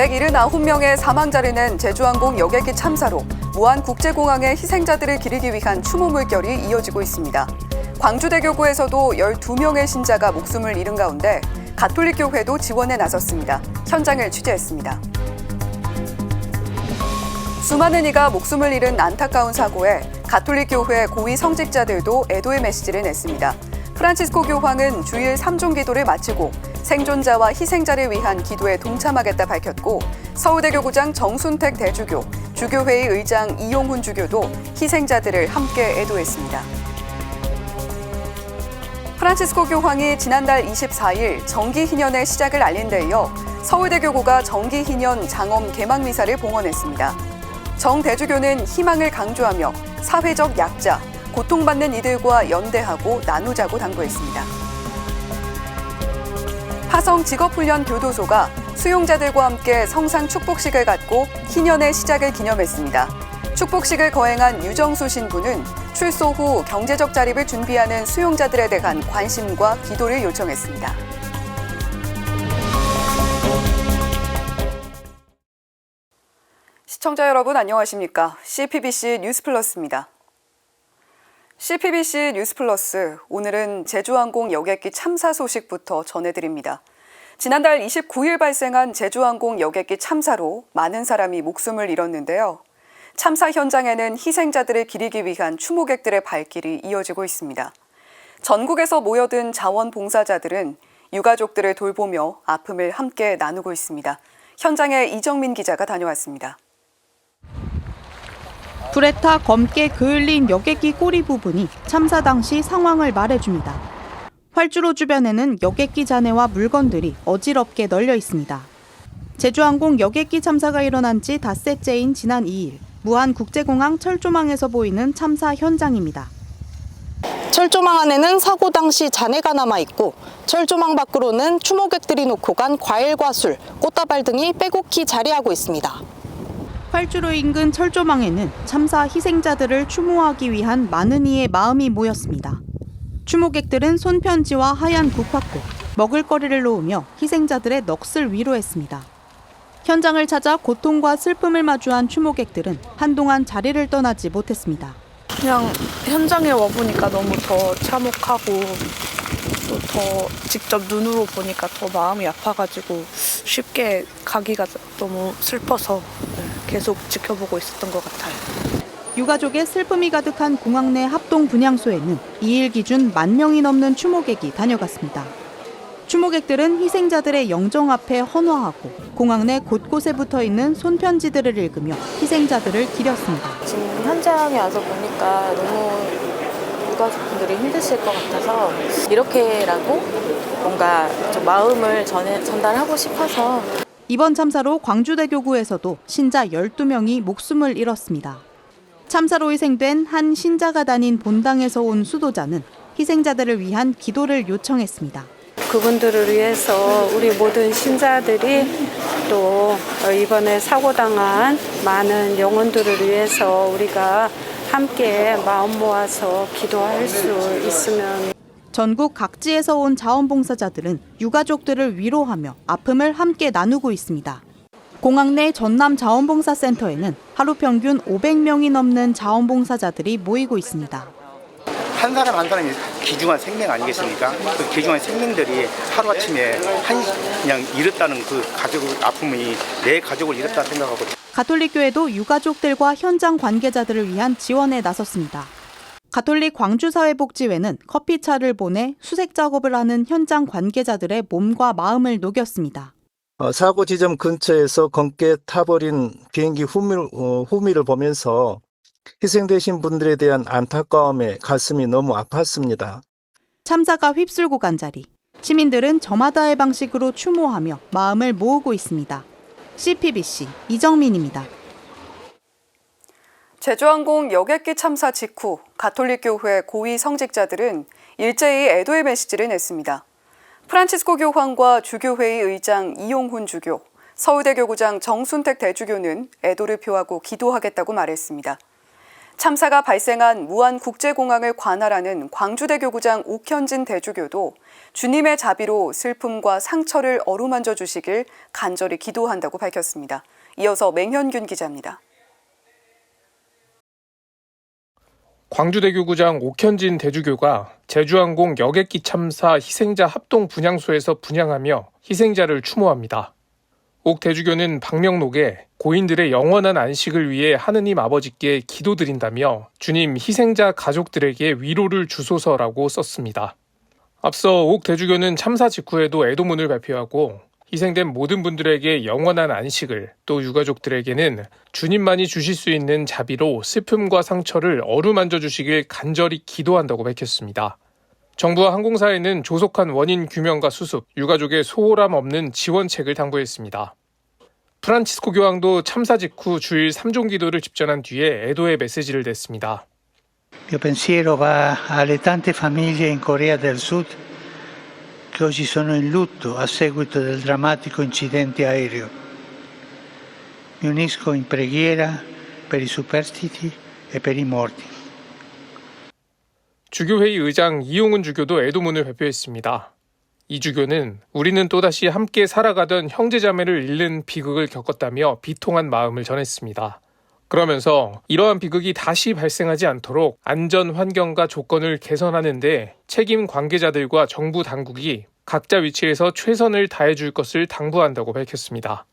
179명의 사망자를 낸 제주항공 여객기 참사로 무안국제공항의 희생자들을 기리기 위한 추모 물결이 이어지고 있습니다. 광주대교구에서도 12명의 신자가 목숨을 잃은 가운데 가톨릭교회도 지원에 나섰습니다. 현장을 취재했습니다. 수많은 이가 목숨을 잃은 안타까운 사고에 가톨릭교회 고위 성직자들도 애도의 메시지를 냈습니다. 프란치스코 교황은 주일 3종 기도를 마치고 생존자와 희생자를 위한 기도에 동참하겠다 밝혔고, 서울대교구장 정순택 대주교, 주교회의 의장 이용훈 주교도 희생자들을 함께 애도했습니다. 프란치스코 교황이 지난달 24일 정기희년의 시작을 알린 데 이어 서울대교구가 정기희년 장엄 개막 미사를 봉헌했습니다. 정 대주교는 희망을 강조하며 사회적 약자, 고통받는 이들과 연대하고 나누자고 당부했습니다. 화성 직업훈련 교도소가 수용자들과 함께 성상 축복식을 갖고 희년의 시작을 기념했습니다. 축복식을 거행한 유정수 신부는 출소 후 경제적 자립을 준비하는 수용자들에 대한 관심과 기도를 요청했습니다. 시청자 여러분 안녕하십니까? CPBC 뉴스플러스입니다. CPBC 뉴스플러스, 오늘은 제주항공 여객기 참사 소식부터 전해드립니다. 지난달 29일 발생한 제주항공 여객기 참사로 많은 사람이 목숨을 잃었는데요. 참사 현장에는 희생자들을 기리기 위한 추모객들의 발길이 이어지고 있습니다. 전국에서 모여든 자원봉사자들은 유가족들을 돌보며 아픔을 함께 나누고 있습니다. 현장에 이정민 기자가 다녀왔습니다. 불에 타 검게 그을린 여객기 꼬리 부분이 참사 당시 상황을 말해줍니다. 활주로 주변에는 여객기 잔해와 물건들이 어지럽게 널려 있습니다. 제주항공 여객기 참사가 일어난 지 닷새째인 지난 2일, 무안국제공항 철조망에서 보이는 참사 현장입니다. 철조망 안에는 사고 당시 잔해가 남아있고, 철조망 밖으로는 추모객들이 놓고 간 과일과 술, 꽃다발 등이 빼곡히 자리하고 있습니다. 활주로 인근 철조망에는 참사 희생자들을 추모하기 위한 많은 이의 마음이 모였습니다. 추모객들은 손편지와 하얀 국화꽃, 먹을거리를 놓으며 희생자들의 넋을 위로했습니다. 현장을 찾아 고통과 슬픔을 마주한 추모객들은 한동안 자리를 떠나지 못했습니다. 그냥 현장에 와보니까 너무 더 참혹하고 또 더 직접 눈으로 보니까 더 마음이 아파가지고 쉽게 가기가 너무 슬퍼서 계속 지켜보고 있었던 것 같아요. 유가족의 슬픔이 가득한 공항 내 합동 분향소에는 2일 기준 10,000명이 넘는 추모객이 다녀갔습니다. 추모객들은 희생자들의 영정 앞에 헌화하고 공항 내 곳곳에 붙어있는 손편지들을 읽으며 희생자들을 기렸습니다. 지금 현장에 와서 보니까 너무 유가족분들이 힘드실 것 같아서 이렇게라도 뭔가 좀 마음을 전달하고 싶어서. 이번 참사로 광주대교구에서도 신자 12명이 목숨을 잃었습니다. 참사로 희생된 한 신자가 다닌 본당에서 온 수도자는 희생자들을 위한 기도를 요청했습니다. 그분들을 위해서 우리 모든 신자들이 또 이번에 사고당한 많은 영혼들을 위해서 우리가 함께 마음 모아서 기도할 수 있으면. 전국 각지에서 온 자원봉사자들은 유가족들을 위로하며 아픔을 함께 나누고 있습니다. 공항 내 전남 자원봉사센터에는 하루 평균 500명이 넘는 자원봉사자들이 모이고 있습니다. 한 사람 한 사람이 귀중한 생명 아니겠습니까? 그 귀중한 생명들이 하루아침에 그냥 잃었다는 그 가족 아픔이 내 가족을 잃었다 생각하고. 가톨릭교회도 유가족들과 현장 관계자들을 위한 지원에 나섰습니다. 가톨릭 광주사회복지회는 커피차를 보내 수색 작업을 하는 현장 관계자들의 몸과 마음을 녹였습니다. 사고 지점 근처에서 검게 타버린 비행기 후미를 보면서 희생되신 분들에 대한 안타까움에 가슴이 너무 아팠습니다. 참사가 휩쓸고 간 자리, 시민들은 저마다의 방식으로 추모하며 마음을 모으고 있습니다. CPBC 이정민입니다. 제주항공 여객기 참사 직후 가톨릭교회 고위 성직자들은 일제히 애도의 메시지를 냈습니다. 프란치스코 교황과 주교회의 의장 이용훈 주교, 서울대교구장 정순택 대주교는 애도를 표하고 기도하겠다고 말했습니다. 참사가 발생한 무안국제공항을 관할하는 광주대교구장 옥현진 대주교도 주님의 자비로 슬픔과 상처를 어루만져 주시길 간절히 기도한다고 밝혔습니다. 이어서 맹현균 기자입니다. 광주대교구장 옥현진 대주교가 제주항공 여객기 참사 희생자 합동 분향소에서 분향하며 희생자를 추모합니다. 옥 대주교는 방명록에 고인들의 영원한 안식을 위해 하느님 아버지께 기도드린다며 주님 희생자 가족들에게 위로를 주소서라고 썼습니다. 앞서 옥 대주교는 참사 직후에도 애도문을 발표하고 희생된 모든 분들에게 영원한 안식을, 또 유가족들에게는 주님만이 주실 수 있는 자비로 슬픔과 상처를 어루만져 주시길 간절히 기도한다고 밝혔습니다. 정부와 항공사에는 조속한 원인 규명과 수습, 유가족의 소홀함 없는 지원책을 당부했습니다. 프란치스코 교황도 참사 직후 주일 3종 기도를 집전한 뒤에 애도의 메시지를 냈습니다. Il mio pensiero va alle tante famiglie in Corea del Sud che oggi sono in lutto a seguito del drammatico incidente aereo. Mi unisco in preghiera per i superstiti e per i morti. 주교회의 의장 이용훈 주교도 애도문을 발표했습니다. 이 주교는 우리는 또다시 함께 살아가던 형제자매를 잃는 비극을 겪었다며 비통한 마음을 전했습니다. 그러면서 이러한 비극이 다시 발생하지 않도록 안전 환경과 조건을 개선하는 데 책임 관계자들과 정부 당국이 각자 위치에서 최선을 다해줄 것을 당부한다고 밝혔습니다.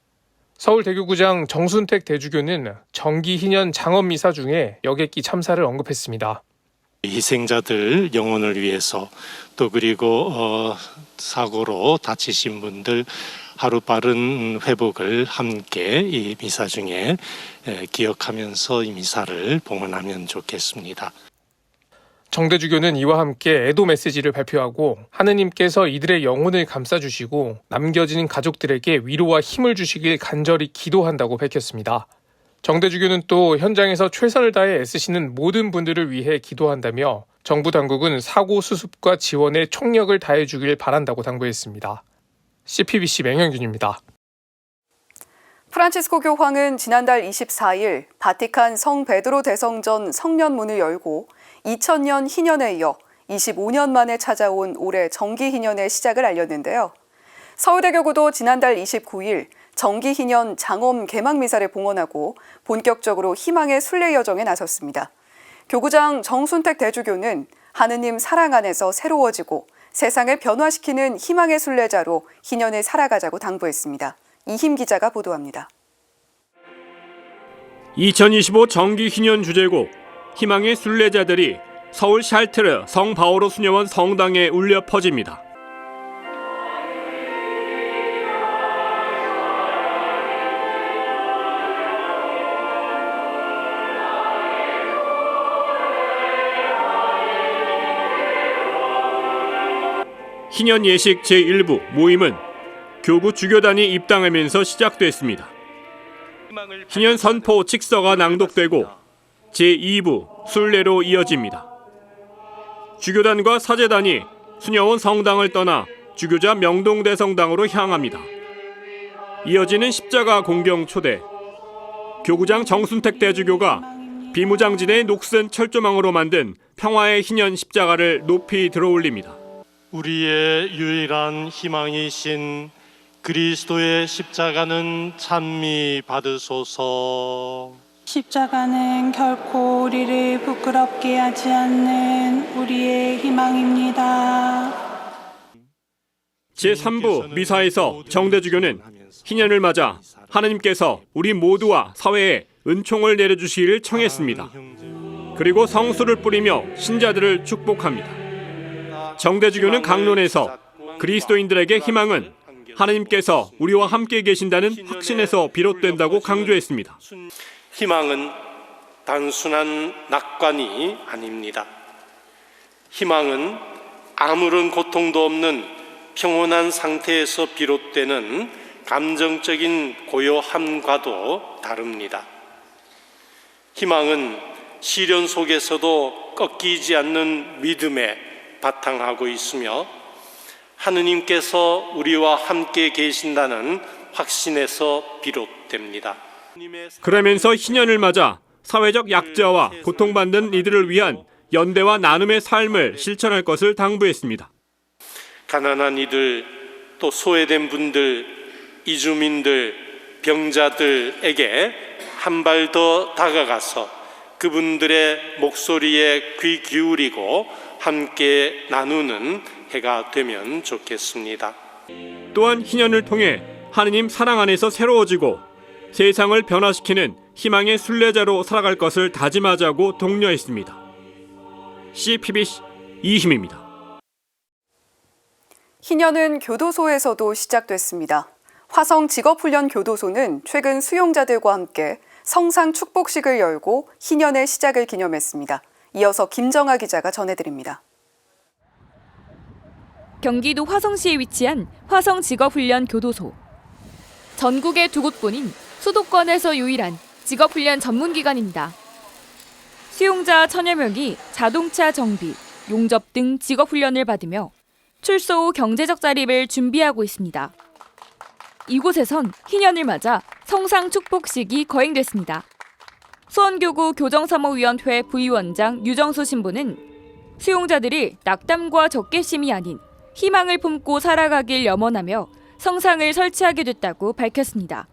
서울대교구장 정순택 대주교는 정기희년 장엄미사 중에 여객기 참사를 언급했습니다. 희생자들 영혼을 위해서 또 그리고 사고로 다치신 분들 하루빠른 회복을 함께 이 미사 중에 기억하면서 이 미사를 봉헌하면 좋겠습니다. 정대주교는 이와 함께 애도 메시지를 발표하고 하느님께서 이들의 영혼을 감싸주시고 남겨진 가족들에게 위로와 힘을 주시길 간절히 기도한다고 밝혔습니다. 정대주교는 또 현장에서 최선을 다해 애쓰시는 모든 분들을 위해 기도한다며 정부 당국은 사고 수습과 지원에 총력을 다해주길 바란다고 당부했습니다. CPBC 맹현균입니다. 프란치스코 교황은 지난달 24일 바티칸 성 베드로 대성전 성년문을 열고 2000년 희년에 이어 25년 만에 찾아온 올해 정기 희년의 시작을 알렸는데요. 서울대교구도 지난달 29일 정기 희년 장엄 개막 미사를 봉헌하고 본격적으로 희망의 순례 여정에 나섰습니다. 교구장 정순택 대주교는 하느님 사랑 안에서 새로워지고 세상을 변화시키는 희망의 순례자로 희년을 살아가자고 당부했습니다. 이힘 기자가 보도합니다. 2025 정기 희년 주제곡 희망의 순례자들이 서울 샬트르 성 바오로 수녀원 성당에 울려 퍼집니다. 희년 예식 제1부 모임은 교구 주교단이 입당하면서 시작됐습니다. 희년 선포 칙서가 낭독되고 제2부 순례로 이어집니다. 주교단과 사제단이 수녀원 성당을 떠나 주교자 명동대성당으로 향합니다. 이어지는 십자가 공경 초대. 교구장 정순택 대주교가 비무장지대의 녹슨 철조망으로 만든 평화의 희년 십자가를 높이 들어올립니다. 우리의 유일한 희망이신 그리스도의 십자가는 찬미 받으소서. 십자가는 결코 우리를 부끄럽게 하지 않는 우리의 희망입니다. 제3부 미사에서 정대주교는 희년을 맞아 하느님께서 우리 모두와 사회에 은총을 내려주시기를 청했습니다. 그리고 성수를 뿌리며 신자들을 축복합니다. 정대주교는 강론에서 그리스도인들에게 희망은 하느님께서 우리와 함께 계신다는 확신에서 비롯된다고 강조했습니다. 희망은 단순한 낙관이 아닙니다. 희망은 아무런 고통도 없는 평온한 상태에서 비롯되는 감정적인 고요함과도 다릅니다. 희망은 시련 속에서도 꺾이지 않는 믿음에 바탕하고 있으며 하느님께서 우리와 함께 계신다는 확신에서 비롯됩니다. 그러면서 희년을 맞아 사회적 약자와 고통받는 이들을 위한 연대와 나눔의 삶을 실천할 것을 당부했습니다. 가난한 이들, 또 소외된 분들, 이주민들, 병자들에게 한 발 더 다가가서 그분들의 목소리에 귀 기울이고 함께 나누는 해가 되면 좋겠습니다. 또한 희년을 통해 하느님 사랑 안에서 새로워지고 세상을 변화시키는 희망의 순례자로 살아갈 것을 다짐하자고 독려했습니다. CPBC 이희민입니다. 희년은 교도소에서도 시작됐습니다. 화성 직업훈련교도소는 최근 수용자들과 함께 성상 축복식을 열고 희년의 시작을 기념했습니다. 이어서 김정아 기자가 전해드립니다. 경기도 화성시에 위치한 화성 직업훈련교도소. 전국에 2곳뿐인 수도권에서 유일한 직업훈련 전문기관입니다. 수용자 1000여 명이 자동차 정비, 용접 등 직업훈련을 받으며 출소 후 경제적 자립을 준비하고 있습니다. 이곳에선 희년을 맞아 성상 축복식이 거행됐습니다. 수원교구 교정사무위원회 부위원장 유정수 신부는 수용자들이 낙담과 적개심이 아닌 희망을 품고 살아가길 염원하며 성상을 설치하게 됐다고 밝혔습니다.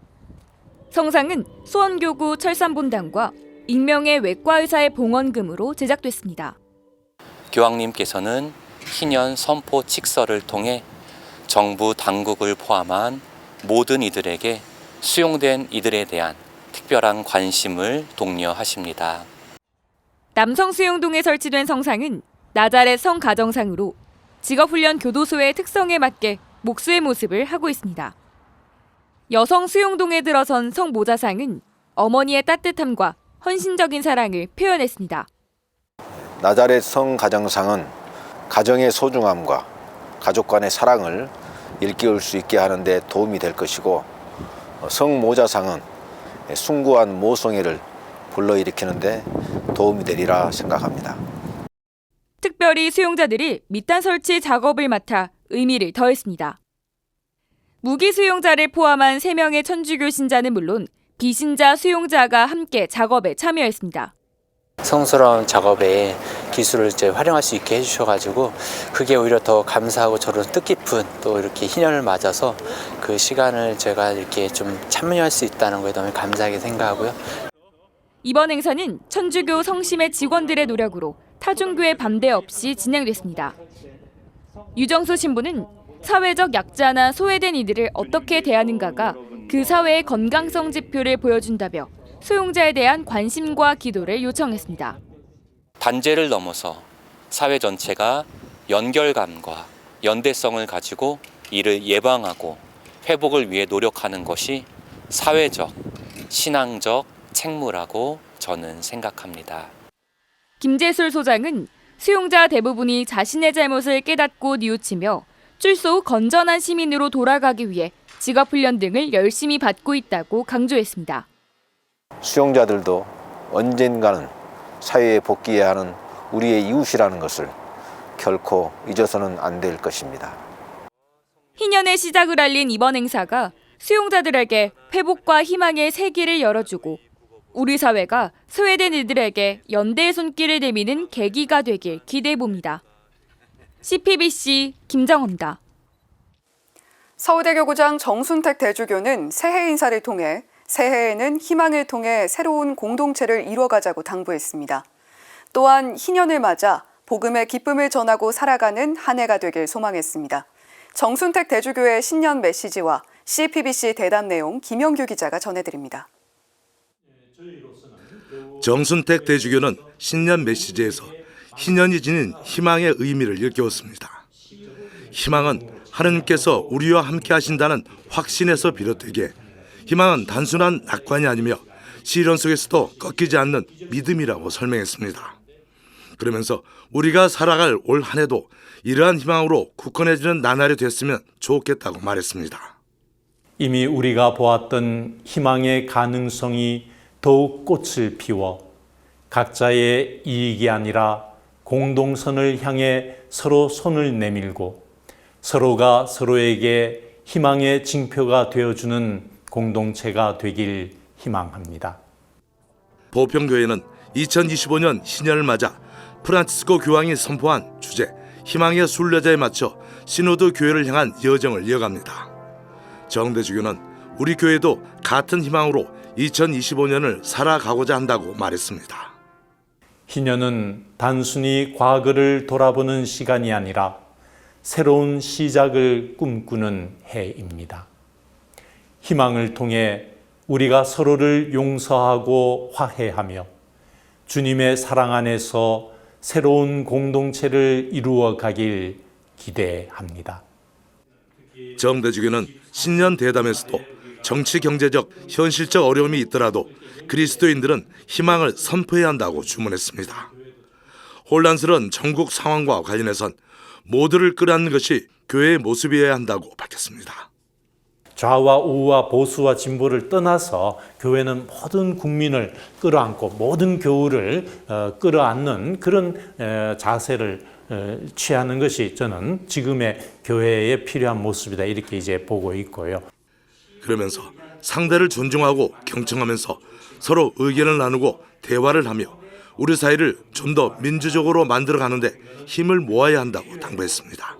성상은 수원교구 철산본당과 익명의 외과의사의 봉헌금으로 제작됐습니다. 교황님께서는 희년 선포 칙서를 통해 정부 당국을 포함한 모든 이들에게 수용된 이들에 대한 특별한 관심을 독려하십니다. 남성 수용동에 설치된 성상은 나자렛 성가정상으로 직업훈련 교도소의 특성에 맞게 목수의 모습을 하고 있습니다. 여성 수용동에 들어선 성모자상은 어머니의 따뜻함과 헌신적인 사랑을 표현했습니다. 나자렛 성가정상은 가정의 소중함과 가족 간의 사랑을 일깨울 수 있게 하는 데 도움이 될 것이고, 성모자상은 숭고한 모성애를 불러일으키는 데 도움이 되리라 생각합니다. 특별히 수용자들이 밑단 설치 작업을 맡아 의미를 더했습니다. 무기 수용자를 포함한 3명의 천주교 신자는 물론 비신자 수용자가 함께 작업에 참여했습니다. 성스러운 작업에 기술을 활용할 수 있게 해주셔가지고 그게 오히려 더 감사하고 저로 뜻깊은 또 이렇게 희년을 맞아서 그 시간을 제가 이렇게 좀 참여할 수 있다는 거에 너무 감사하게 생각하고요. 이번 행사는 천주교 성심의 직원들의 노력으로 타종교의 반대 없이 진행됐습니다. 유정수 신부는 사회적 약자나 소외된 이들을 어떻게 대하는가가 그 사회의 건강성 지표를 보여준다며 수용자에 대한 관심과 기도를 요청했습니다. 단죄를 넘어서 사회 전체가 연결감과 연대성을 가지고 이를 예방하고 회복을 위해 노력하는 것이 사회적, 신앙적 책무라고 저는 생각합니다. 김재술 소장은 수용자 대부분이 자신의 잘못을 깨닫고 뉘우치며 출소 후 건전한 시민으로 돌아가기 위해 직업훈련 등을 열심히 받고 있다고 강조했습니다. 수용자들도 언젠가는 사회에 복귀해야 하는 우리의 이웃이라는 것을 결코 잊어서는 안 될 것입니다. 희년의 시작을 알린 이번 행사가 수용자들에게 회복과 희망의 세기를 열어주고 우리 사회가 소외된 이들에게 연대의 손길을 내미는 계기가 되길 기대해봅니다. CPBC 김정호입니다. 서울대교 구장 정순택 대주교는 새해 인사를 통해 새해에는 희망을 통해 새로운 공동체를 이뤄가자고 당부했습니다. 또한 희년을 맞아 복음의 기쁨을 전하고 살아가는 한 해가 되길 소망했습니다. 정순택 대주교의 신년 메시지와 CPBC 대담 내용 김영규 기자가 전해드립니다. 정순택 대주교는 신년 메시지에서 희년이 지닌 희망의 의미를 일깨웠습니다. 희망은 하느님께서 우리와 함께 하신다는 확신에서 비롯되기에 희망은 단순한 낙관이 아니며 시련 속에서도 꺾이지 않는 믿음이라고 설명했습니다. 그러면서 우리가 살아갈 올 한 해도 이러한 희망으로 굳건해지는 나날이 됐으면 좋겠다고 말했습니다. 이미 우리가 보았던 희망의 가능성이 더욱 꽃을 피워 각자의 이익이 아니라 공동선을 향해 서로 손을 내밀고 서로가 서로에게 희망의 징표가 되어주는 공동체가 되길 희망합니다. 보평교회는 2025년 신년을 맞아 프란치스코 교황이 선포한 주제 희망의 순례자에 맞춰 시노드 교회를 향한 여정을 이어갑니다. 정대주교는 우리 교회도 같은 희망으로 2025년을 살아가고자 한다고 말했습니다. 희년은 단순히 과거를 돌아보는 시간이 아니라 새로운 시작을 꿈꾸는 해입니다. 희망을 통해 우리가 서로를 용서하고 화해하며 주님의 사랑 안에서 새로운 공동체를 이루어 가길 기대합니다. 정대주교는 신년 대담에서도 정치 경제적 현실적 어려움이 있더라도 그리스도인들은 희망을 선포해야 한다고 주문했습니다. 혼란스러운 전국 상황과 관련해선 모두를 끌어안는 것이 교회의 모습이어야 한다고 밝혔습니다. 좌와 우와 보수와 진보를 떠나서 교회는 모든 국민을 끌어안고 모든 교우를 끌어안는 그런 자세를 취하는 것이 저는 지금의 교회에 필요한 모습이다 이렇게 이제 보고 있고요. 그러면서 상대를 존중하고 경청하면서 서로 의견을 나누고 대화를 하며 우리 사회를 좀 더 민주적으로 만들어가는데 힘을 모아야 한다고 당부했습니다.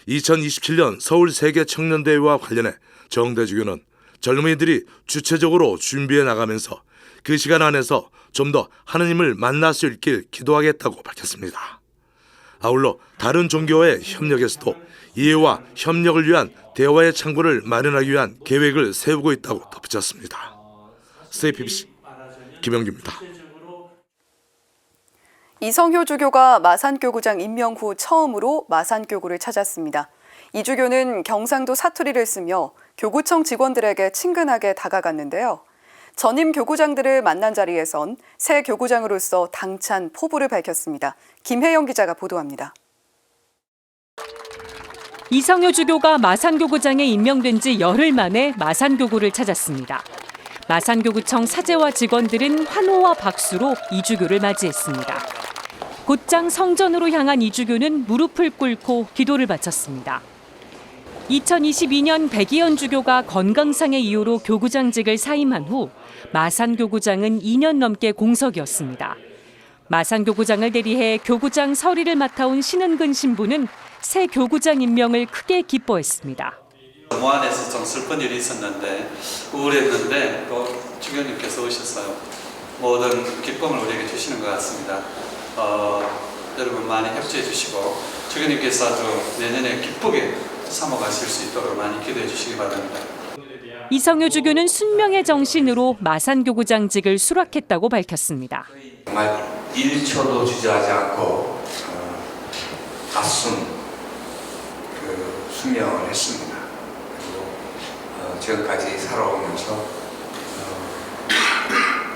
2027년 서울 세계청년대회와 관련해 정대주교는 젊은이들이 주체적으로 준비해 나가면서 그 시간 안에서 좀 더 하느님을 만날 수 있길 기도하겠다고 밝혔습니다. 아울러 다른 종교와의 협력에서도 이해와 협력을 위한 대화의 창구를 마련하기 위한 계획을 세우고 있다고 덧붙였습니다. CPBC 김영규입니다. 이성효 주교가 마산교구장 임명 후 처음으로 마산교구를 찾았습니다. 이 주교는 경상도 사투리를 쓰며 교구청 직원들에게 친근하게 다가갔는데요. 전임 교구장들을 만난 자리에선 새 교구장으로서 당찬 포부를 밝혔습니다. 김혜영 기자가 보도합니다. 이성효 주교가 마산교구장에 임명된 지 열흘 만에 마산교구를 찾았습니다. 마산교구청 사제와 직원들은 환호와 박수로 이 주교를 맞이했습니다. 곧장 성전으로 향한 이 주교는 무릎을 꿇고 기도를 바쳤습니다. 2022년 백이현 주교가 건강상의 이유로 교구장직을 사임한 후 마산교구장은 2년 넘게 공석이었습니다. 마산교구장을 대리해 교구장 서리를 맡아온 신은근 신부는 새 교구장 임명을 크게 기뻐했습니다. 모안에서 좀 슬픈 일이 있었는데 우울했는데 또 주교님께서 오셔서 모든 기쁨을 우리에게 주시는 것 같습니다. 여러분 많이 협조해 주시고 주교님께서 아주 내년에 기쁘게 삼아가실 수 있도록 많이 기도해 주시기 바랍니다. 이성효 주교는 순명의 정신으로 마산교구장직을 수락했다고 밝혔습니다. 정말 1초도 주저하지 않고 가슴 수명을 했습니다. 그리고 지금까지 살아오면서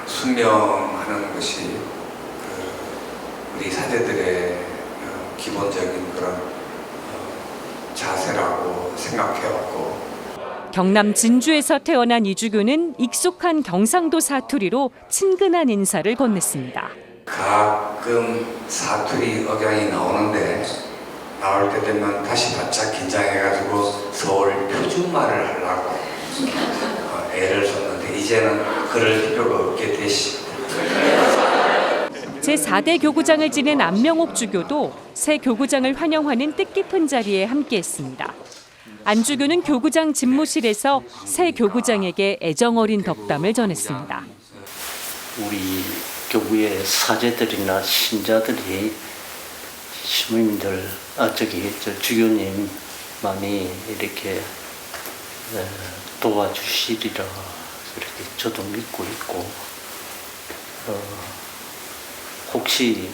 순명하는 것이 우리 사제들의 기본적인 그런 자세라고 생각해왔고 경남 진주에서 태어난 이 주교는 익숙한 경상도 사투리로 친근한 인사를 건넸습니다. 가끔 사투리 억양이 나오는데 나올 때 되면 다시 바짝 긴장해가지고 서울 표준말을 하려고 애를 썼는데 이제는 그럴 필요가 없게 되시. 제4대 교구장을 지낸 안명옥 주교도 새 교구장을 환영하는 뜻깊은 자리에 함께했습니다. 안 주교는 교구장 집무실에서 새 교구장에게 애정어린 덕담을 전했습니다. 우리 교구의 사제들이나 신자들이 시민들, 주교님 많이 이렇게 도와주시리라 이렇게 저도 믿고 있고 혹시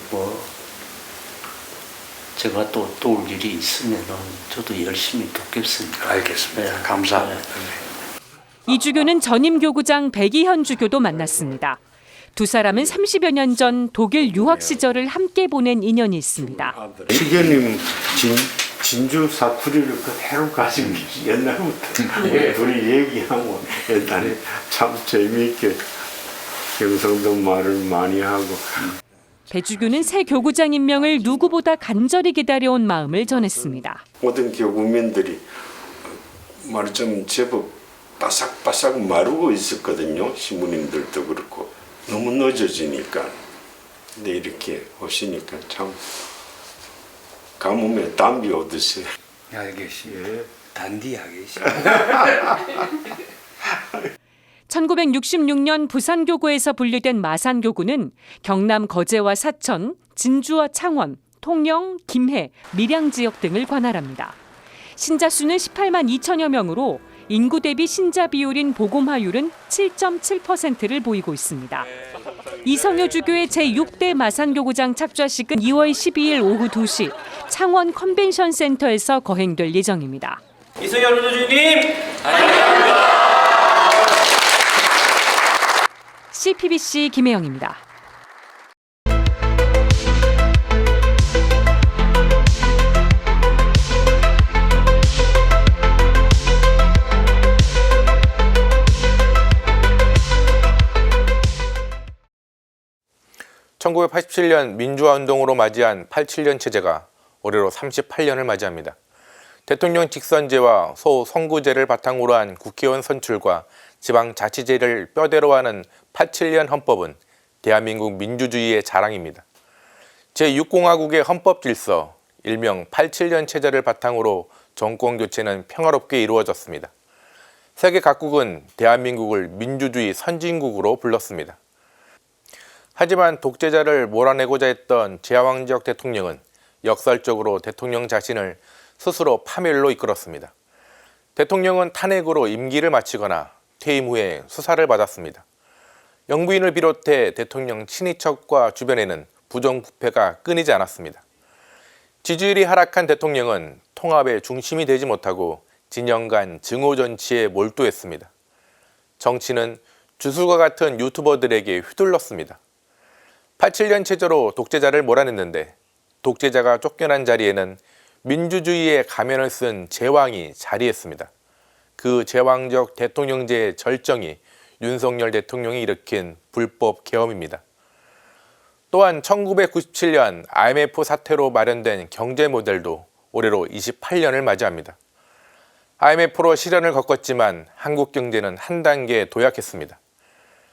제가 또 도울 일이 있으면은 저도 열심히 돕겠습니다. 알겠습니다. 감사합니다. 이 주교는 전임 교구장 백이현 주교도 만났습니다. 두 사람은 30여 년 전 독일 유학 시절을 함께 보낸 인연이 있습니다. 주교님 진주 사투리를 그대로 가지고 옛날부터 둘이 얘기하고 옛날에 참 재미있게 경상도 말을 많이 하고. 배 주교는 새 교구장 임명을 누구보다 간절히 기다려온 마음을 전했습니다. 모든 교구민들이 말을 좀 제법 바삭바삭 마르고 있었거든요. 신부님들도 그렇고 너무 늦어지니까. 근데 이렇게 오시니까 참 가뭄에 담비 오듯이. 알겠습니다. 단디하게. 1966년 부산교구에서 분리된 마산교구는 경남 거제와 사천, 진주와 창원, 통영, 김해, 밀양 지역 등을 관할합니다. 신자 수는 18만 2천여 명으로 인구 대비 신자 비율인 복음화율은 7.7%를 보이고 있습니다. 이성효 주교의 제6대 마산교구장 착좌식은 2월 12일 오후 2시 창원 컨벤션 센터에서 거행될 예정입니다. 이성효 루드주님! CPBC 김혜영입니다. (1987년) 민주화운동으로 맞이한 87년 체제가 올해로 38년을 맞이합니다. 대통령 직선제와 소선구제를 바탕으로 한 국회의원 선출과 지방자치제를 뼈대로 하는 87년 헌법은 대한민국 민주주의의 자랑입니다. 제6공화국의 헌법질서, 일명 87년 체제를 바탕으로 정권교체는 평화롭게 이루어졌습니다. 세계 각국은 대한민국을 민주주의 선진국으로 불렀습니다. 하지만 독재자를 몰아내고자 했던 제왕적 대통령은 역설적으로 대통령 자신을 스스로 파멸로 이끌었습니다. 대통령은 탄핵으로 임기를 마치거나 퇴임 후에 수사를 받았습니다. 영부인을 비롯해 대통령 친인척과 주변에는 부정부패가 끊이지 않았습니다. 지지율이 하락한 대통령은 통합의 중심이 되지 못하고 진영 간 증오정치에 몰두했습니다. 정치는 주술과 같은 유튜버들에게 휘둘렀습니다. 87년 체제로 독재자를 몰아냈는데 독재자가 쫓겨난 자리에는 민주주의의 가면을 쓴 제왕이 자리했습니다. 그 제왕적 대통령제의 절정이 윤석열 대통령이 일으킨 불법 계엄입니다. 또한 1997년 IMF 사태로 마련된 경제 모델도 올해로 28년을 맞이합니다. IMF로 시련을 겪었지만 한국 경제는 한 단계 도약했습니다.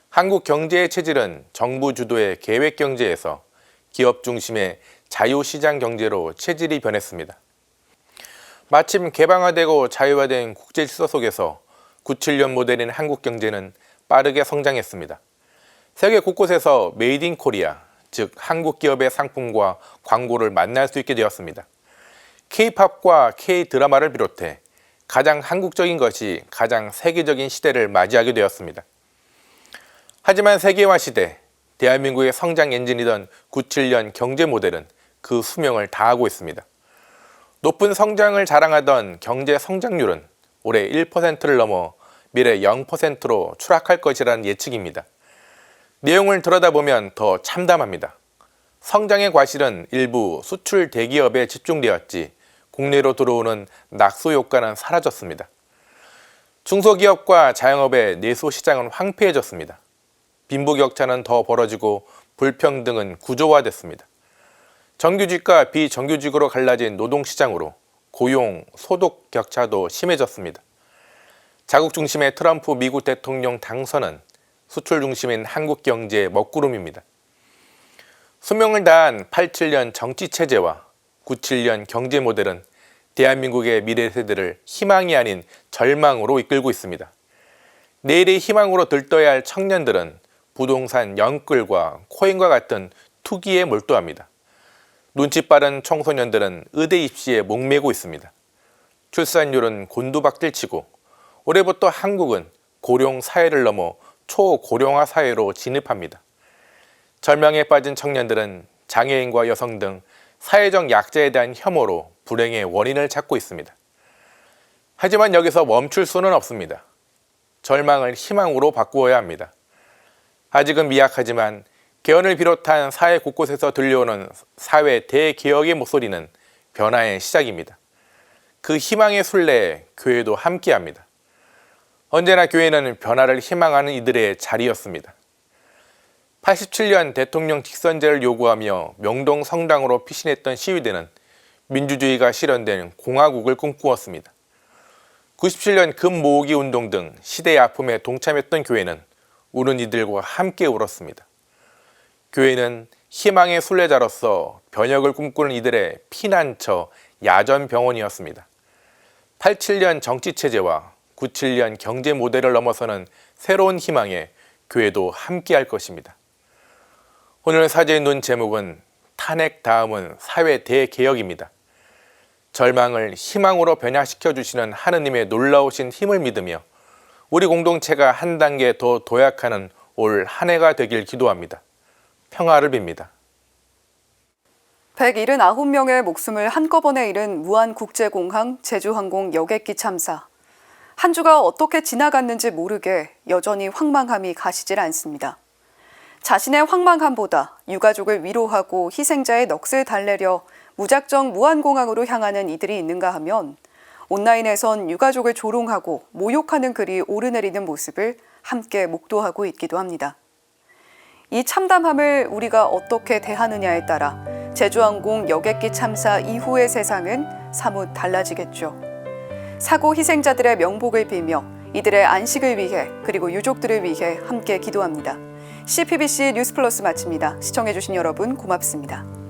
한국 경제의 체질은 정부 주도의 계획 경제에서 기업 중심의 자유시장 경제로 체질이 변했습니다. 마침 개방화되고 자유화된 국제 질서 속에서 97년 모델인 한국 경제는 빠르게 성장했습니다. 세계 곳곳에서 메이드 인 코리아, 즉 한국 기업의 상품과 광고를 만날 수 있게 되었습니다. K-팝과 K-드라마를 비롯해 가장 한국적인 것이 가장 세계적인 시대를 맞이하게 되었습니다. 하지만 세계화 시대, 대한민국의 성장 엔진이던 97년 경제 모델은 그 수명을 다하고 있습니다. 높은 성장을 자랑하던 경제 성장률은 올해 1%를 넘어 미래 0%로 추락할 것이라는 예측입니다. 내용을 들여다보면 더 참담합니다. 성장의 과실은 일부 수출 대기업에 집중되었지 국내로 들어오는 낙수 효과는 사라졌습니다. 중소기업과 자영업의 내수 시장은 황폐해졌습니다. 빈부격차는 더 벌어지고 불평등은 구조화됐습니다. 정규직과 비정규직으로 갈라진 노동시장으로 고용, 소득 격차도 심해졌습니다. 자국 중심의 트럼프 미국 대통령 당선은 수출 중심인 한국 경제의 먹구름입니다. 수명을 다한 87년 정치체제와 97년 경제 모델은 대한민국의 미래 세대를 희망이 아닌 절망으로 이끌고 있습니다. 내일의 희망으로 들떠야 할 청년들은 부동산 연끌과 코인과 같은 투기에 몰두합니다. 눈치 빠른 청소년들은 의대 입시에 목매고 있습니다. 출산율은 곤두박질치고 올해부터 한국은 고령 사회를 넘어 초고령화 사회로 진입합니다. 절망에 빠진 청년들은 장애인과 여성 등 사회적 약자에 대한 혐오로 불행의 원인을 찾고 있습니다. 하지만 여기서 멈출 수는 없습니다. 절망을 희망으로 바꾸어야 합니다. 아직은 미약하지만 개헌을 비롯한 사회 곳곳에서 들려오는 사회 대개혁의 목소리는 변화의 시작입니다. 그 희망의 순례에 교회도 함께합니다. 언제나 교회는 변화를 희망하는 이들의 자리였습니다. 87년 대통령 직선제를 요구하며 명동 성당으로 피신했던 시위대는 민주주의가 실현된 공화국을 꿈꾸었습니다. 97년 금 모으기 운동 등 시대의 아픔에 동참했던 교회는 우는 이들과 함께 울었습니다. 교회는 희망의 순례자로서 변혁을 꿈꾸는 이들의 피난처, 야전병원이었습니다. 87년 정치체제와 97년 경제 모델을 넘어서는 새로운 희망에 교회도 함께할 것입니다. 오늘 사제의 눈 제목은 탄핵 다음은 사회 대개혁입니다. 절망을 희망으로 변화시켜 주시는 하느님의 놀라우신 힘을 믿으며 우리 공동체가 한 단계 더 도약하는 올 한 해가 되길 기도합니다. 평화를 빕니다. 179명의 목숨을 한꺼번에 잃은 무안국제공항 제주항공 여객기 참사. 한 주가 어떻게 지나갔는지 모르게 여전히 황망함이 가시질 않습니다. 자신의 황망함보다 유가족을 위로하고 희생자의 넋을 달래려 무작정 무안공항으로 향하는 이들이 있는가 하면 온라인에선 유가족을 조롱하고 모욕하는 글이 오르내리는 모습을 함께 목도하고 있기도 합니다. 이 참담함을 우리가 어떻게 대하느냐에 따라 제주항공 여객기 참사 이후의 세상은 사뭇 달라지겠죠. 사고 희생자들의 명복을 빌며 이들의 안식을 위해 그리고 유족들을 위해 함께 기도합니다. CPBC 뉴스플러스 마칩니다. 시청해주신 여러분 고맙습니다.